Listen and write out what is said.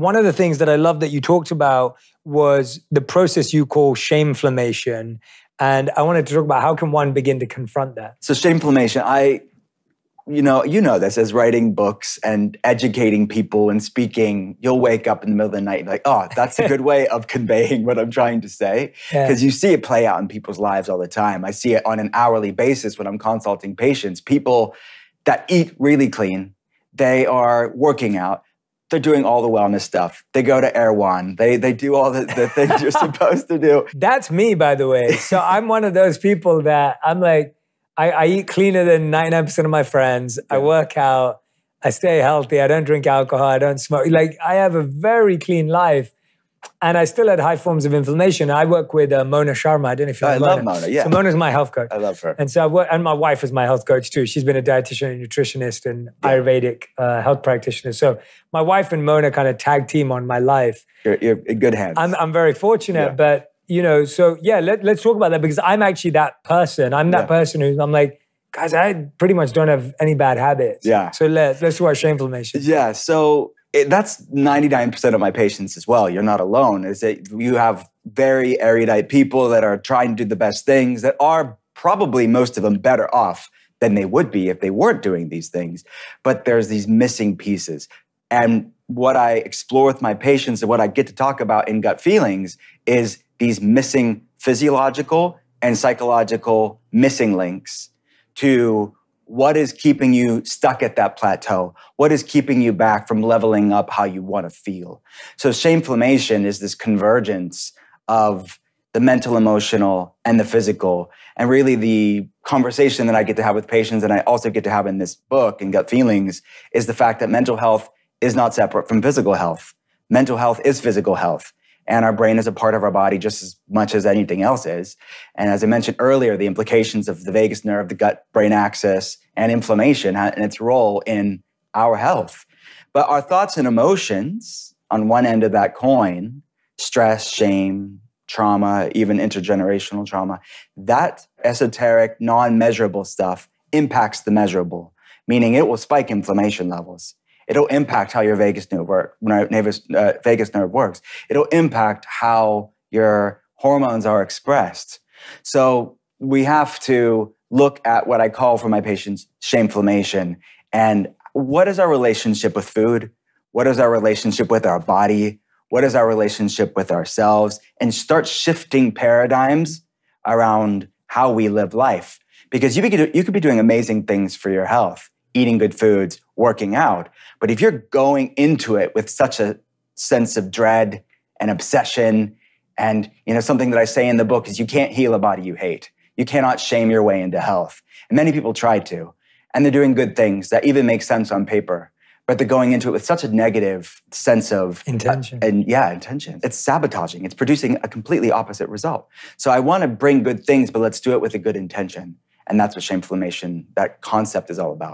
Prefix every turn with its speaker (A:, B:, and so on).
A: one of the things that I love that you talked about was the process you call shameflammation. And I wanted to talk about how can one begin to confront that?
B: So shameflammation, you know this, as writing books and educating people and speaking, you'll wake up in the middle of the night and be like, oh, that's a good way of conveying what I'm trying to say. Because you see it play out in people's lives all the time. I see it on an hourly basis when I'm consulting patients. People that eat really clean, they are working out, they're doing all the wellness stuff. They go to Erewhon. They do all the things you're supposed to do.
A: That's me, by the way. So I'm one of those people that I'm like, I eat cleaner than 99% of my friends. I work out. I stay healthy. I don't drink alcohol. I don't smoke. Like, I have a very clean life. And I still had high forms of inflammation. I work with Mona Sharma. I don't know if you know
B: I love Mona, yeah.
A: So Mona's my health coach.
B: I love her.
A: And so and my wife is my health coach too. She's been a dietitian and nutritionist and Ayurvedic health practitioner. So my wife and Mona kind of tag team on my life.
B: You're in good hands.
A: I'm very fortunate, but you know, so yeah, let's talk about that because I'm actually that person. I'm that person who I'm like, guys, I pretty much don't have any bad habits.
B: Yeah.
A: So let's talk about shameflammation.
B: Yeah. So that's 99% of my patients as well. You're not alone. Is that you have very erudite people that are trying to do the best things that are probably most of them better off than they would be if they weren't doing these things. But there's these missing pieces. And what I explore with my patients and what I get to talk about in Gut Feelings is these missing physiological and psychological missing links to what is keeping you stuck at that plateau? What is keeping you back from leveling up how you want to feel? So shameflammation is this convergence of the mental, emotional, and the physical. And really the conversation that I get to have with patients and I also get to have in this book, in Gut Feelings, is the fact that mental health is not separate from physical health. Mental health is physical health. And our brain is a part of our body just as much as anything else is. And as I mentioned earlier, the implications of the vagus nerve, the gut-brain axis, and inflammation and its role in our health. But our thoughts and emotions, on one end of that coin, stress, shame, trauma, even intergenerational trauma, that esoteric, non-measurable stuff impacts the measurable, meaning it will spike inflammation levels. It'll impact how your vagus nerve works. It'll impact how your hormones are expressed. So we have to look at what I call for my patients shameflammation. And what is our relationship with food? What is our relationship with our body? What is our relationship with ourselves? And start shifting paradigms around how we live life. Because you could be doing amazing things for your health, eating good foods, working out. But if you're going into it with such a sense of dread and obsession, and something that I say in the book is you can't heal a body you hate. You cannot shame your way into health. And many people try to. And they're doing good things that even make sense on paper. But they're going into it with such a negative sense of
A: intention.
B: Intention. It's sabotaging. It's producing a completely opposite result. So I want to bring good things, but let's do it with a good intention. And that's what shameflammation, that concept is all about.